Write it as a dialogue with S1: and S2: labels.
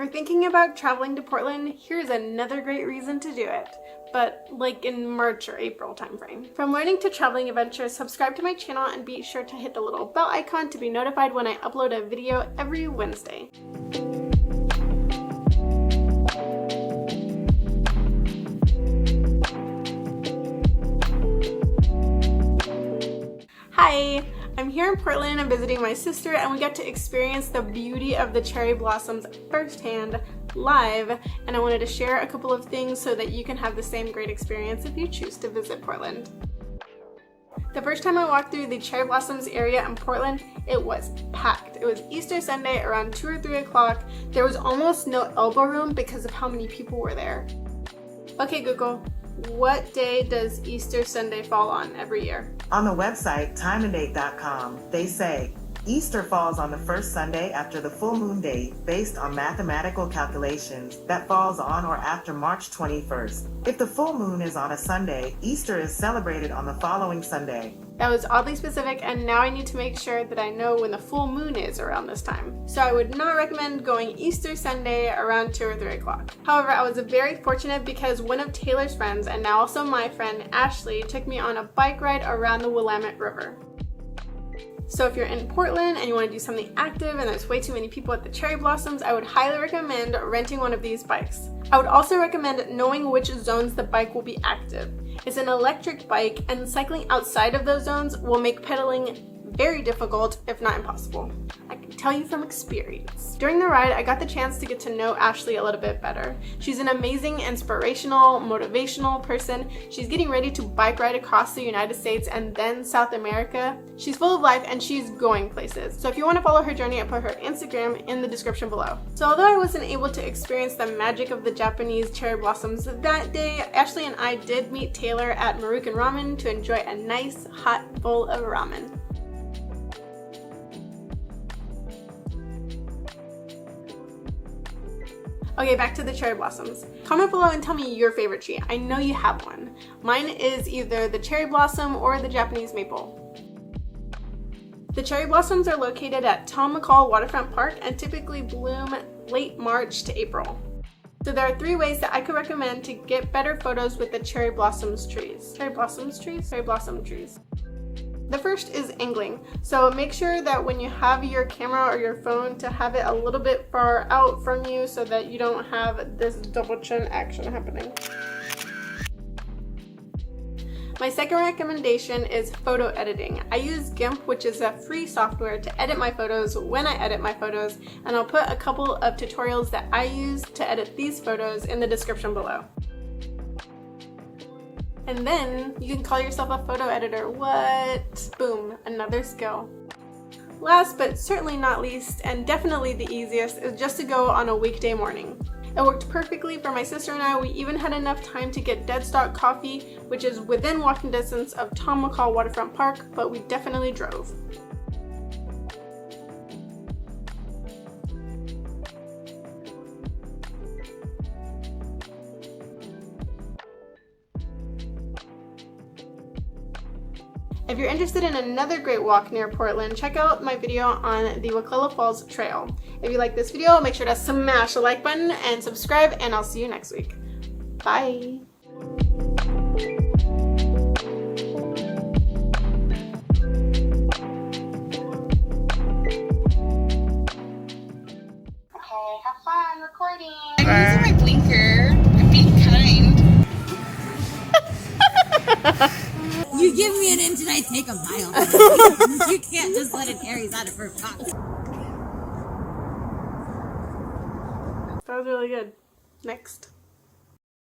S1: you're thinking about traveling to Portland, here's another great reason to do it, but like in March or April timeframe. From Learning to Traveling Adventures, subscribe to my channel and be sure to hit the little bell icon to be notified when I upload a video every Wednesday. Hi! I'm here in Portland. I'm visiting my sister and we got to experience the beauty of the cherry blossoms firsthand, live, and I wanted to share a couple of things so that you can have the same great experience if you choose to visit Portland. The first time I walked through the cherry blossoms area in Portland, it was packed. It was Easter Sunday around 2 or 3 o'clock. There was almost no elbow room because of how many people were there. Okay, Google, what day does Easter Sunday fall on every year?
S2: On the website timeanddate.com, they say Easter falls on the first Sunday after the full moon date based on mathematical calculations that falls on or after March 21st. If the full moon is on a Sunday, Easter is celebrated on the following Sunday.
S1: That was oddly specific, and now I need to make sure that I know when the full moon is around this time. So I would not recommend going Easter Sunday around 2 or 3 o'clock. However, I was very fortunate because one of Taylor's friends, and now also my friend Ashley, took me on a bike ride around the Willamette River. So if you're in Portland and you want to do something active and there's way too many people at the cherry blossoms, I would highly recommend renting one of these bikes. I would also recommend knowing which zones the bike will be active. It's an electric bike and cycling outside of those zones will make pedaling very difficult, if not impossible. I can tell you from experience. During the ride, I got the chance to get to know Ashley a little bit better. She's an amazing, inspirational, motivational person. She's getting ready to bike ride across the United States and then South America. She's full of life and she's going places. So if you want to follow her journey, I put her Instagram in the description below. So although I wasn't able to experience the magic of the Japanese cherry blossoms that day, Ashley and I did meet Taylor at Marukan Ramen to enjoy a nice hot bowl of ramen. Okay, back to the cherry blossoms. Comment below and tell me your favorite tree. I know you have one. Mine is either the cherry blossom or the Japanese maple. The cherry blossoms are located at Tom McCall Waterfront Park and typically bloom late March to April. So there are 3 ways that I could recommend to get better photos with the cherry blossoms trees. Cherry blossoms trees? Cherry blossom trees. The first is angling. So make sure that when you have your camera or your phone to have it a little bit far out from you so that you don't have this double chin action happening. My second recommendation is photo editing. I use GIMP, which is a free software to edit my photos when I edit my photos, and I'll put a couple of tutorials that I use to edit these photos in the description below. And then you can call yourself a photo editor. What? Boom, another skill. Last but certainly not least, and definitely the easiest, is just to go on a weekday morning. It worked perfectly for my sister and I. We even had enough time to get Deadstock Coffee, which is within walking distance of Tom McCall Waterfront Park, but we definitely drove. If you're interested in another great walk near Portland, check out my video on the Wakulla Falls Trail. If you like this video, make sure to smash the like button and subscribe, and I'll see you next week. Bye!
S3: Okay, have fun recording.
S4: I'm using my blinker. I'm being kind.
S5: You give me an inch and I take a mile. You can't just let it Aries out of her pocket.
S1: That was really good. Next.